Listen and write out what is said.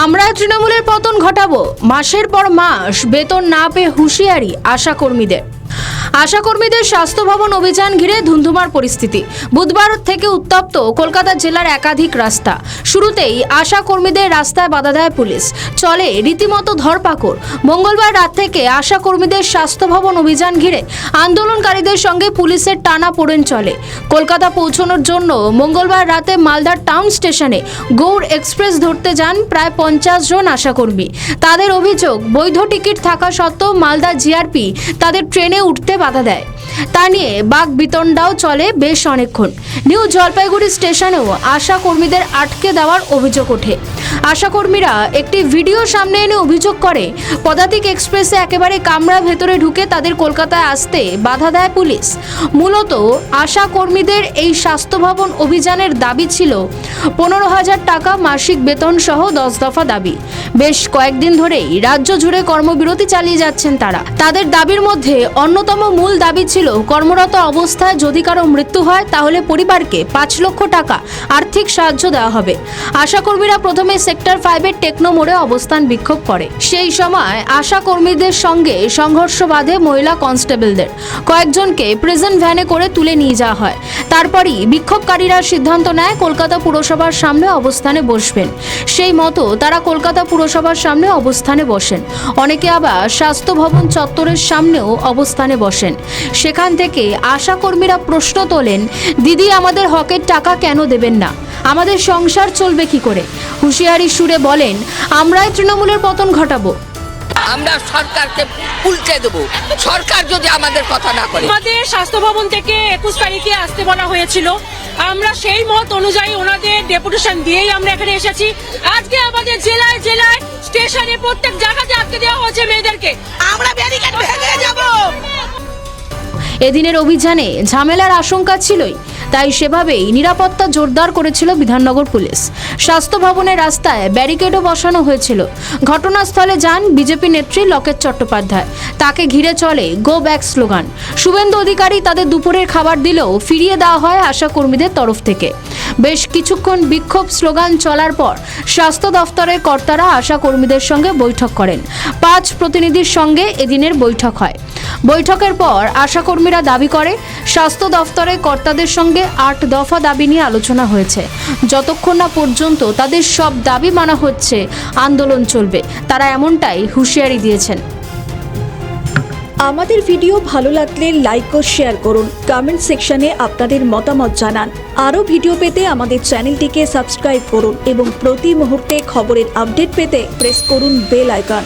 আমরা তৃণমূলের পতন ঘটাবো, মাসের পর মাস বেতন না পেয়ে হুঁশিয়ারি আশাকর্মীদের। আশাকর্মীদের স্বাস্থ্য ভবন অভিযান ঘিরে ধুন্ধুমার পরিস্থিতি। বুধবার থেকে উত্তপ্ত কলকাতা জেলার একাধিক রাস্তা। শুরুতেই আশাকর্মীদের রাস্তায় বাধা দেয় পুলিশ, চলে রীতিমতো ধরপাকড়। মঙ্গলবার রাত থেকে আশাকর্মীদের স্বাস্থ্য ভবন অভিযান ঘিরে আন্দোলনকারীদের সঙ্গে পুলিশের টানাপোড়েন চলে। কলকাতা পৌঁছানোর জন্য মঙ্গলবার রাতে মালদার টাউন স্টেশনে গৌড় এক্সপ্রেস ধরতে যান প্রায় 50 জন আশাকর্মী। তাদের অভিযোগ, বৈধ টিকিট থাকা সত্ত্বেও মালদা জিআরপি তাদের ট্রেনে উঠতে বাধা দেয়। তা নিয়ে বাক বিতণ্ডাও চলে বেশ অনেকক্ষণ। নিউ জলপাইগুড়ি স্টেশনেও আশাকর্মীদের আটকে দেওয়ার অভিযোগ ওঠে। আশাকর্মীরা একটি ভিডিও সামনে এনে অভিযোগ করে, পদাতিক এক্সপ্রেসে একেবারে কামরা ভেতরে ঢুকে তাদের কলকাতায় আসতে বাধা দেয় পুলিশ। মূলত আশাকর্মীদের এই স্বাস্থ্য ভবন অভিযানের দাবি ছিল 15,000 টাকা মাসিক বেতন সহ 10 দফা দাবি। বেশ কয়েকদিন ধরেই রাজ্য জুড়ে কর্মবিরতি চালিয়ে যাচ্ছেন তারা। তাদের দাবির মধ্যে অন্যতম মূল দাবি ছিল, কর্মরত অবস্থায় যদি কারো মৃত্যু হয় তাহলে পরিবারকে 5 লক্ষ টাকা আর্থিক সাহায্য দেওয়া হবে। আশাকর্মীরা প্রথমে সেক্টর 5-এর টেকনো মোড়ে অবস্থান বিক্ষোভ করে। সেই সময় আশাকর্মীদের সঙ্গে সংঘর্ষ বাধে মহিলা কনস্টেবলদের। কয়েকজনকে প্রেজেন্ট ভ্যানে করে তুলে নিয়ে যাওয়া হয়। তারপরই বিক্ষোভকারীরা সিদ্ধান্ত নেয় কলকাতা পুরসভার সামনে অবস্থানে বসবেন। সেই মতো তারা কলকাতা পুরসভার সামনে অবস্থানে বসেন। অনেকে আবার স্বাস্থ্য ভবন চত্বরের সামনেও অবস্থানে বসেন। সেখান থেকে আশাকর্মীরা প্রশ্ন তোলেন, দিদি আমাদের হকের টাকা কেন দেবেন না? আমাদের সংসার চলবে কি করে? হুঁশিয়ারি সুরে বলেন, আমরাই তৃণমূলের পতন ঘটাবো। আমরা সরকারকে উল্টে দেবো, সরকার যদি আমাদের কথা না করে। আমাদের স্বাস্থ্য ভবন থেকে 21 তারিখে আসতে বলা হয়েছিল। আমরা সেই মত অনুযায়ী ওনাদের ডেপুটেশন দিয়েই আমরা এখানে এসেছি। আজকে আমাদের জেলায় জেলায় স্টেশনে প্রত্যেক জায়গাতে আটকে দেওয়া হয়েছে মেয়েদেরকে। আমরা ব্যারিকেড ভেঙে যাব। এদিনের অভিযানে ঝামেলার আশঙ্কা ছিলই, তাই সেভাবেই নিরাপত্তা জোরদার করেছিল বিধাননগর পুলিশ। স্বাস্থ্য ভবনের রাস্তায় ব্যারিকেডও বসানো হয়েছিল। ঘটনাস্থলে যান বিজেপি নেত্রী লকেট চট্টোপাধ্যায়। তাকে ঘিরে চলে go back slogan. Suvendu Adhikari তাদের দুপুরের খাবার দিলেও ফিরিয়ে দেওয়া হয় আশাকর্মীদের তরফ থেকে। বেশ কিছুক্ষণ বিক্ষোভ স্লোগান চলার পর স্বাস্থ্য দফতরের কর্তারা আশাকর্মীদের সঙ্গে বৈঠক করেন। 5 প্রতিনিধির সঙ্গে এদিনের বৈঠক হয়। বৈঠকের পর আশাকর্মীরা দাবি করে, স্বাস্থ্য দফতরের কর্তাদের সঙ্গে 8 দফা দাবি নিয়ে আলোচনা হয়েছে। যতক্ষণ না পর্যন্ত তাদের সব দাবি মানা হচ্ছে, আন্দোলন চলবে। তারা এমনটাই হুঁশিয়ারি দিয়েছেন। আমাদের ভিডিও ভালো লাগলে লাইক ও শেয়ার করুন। কমেন্ট সেকশনে আপনাদের মতামত জানান। আরও ভিডিও পেতে আমাদের চ্যানেলটিকে সাবস্ক্রাইব করুন এবং প্রতি মুহূর্তে খবরের আপডেট পেতে প্রেস করুন বেল আইকন।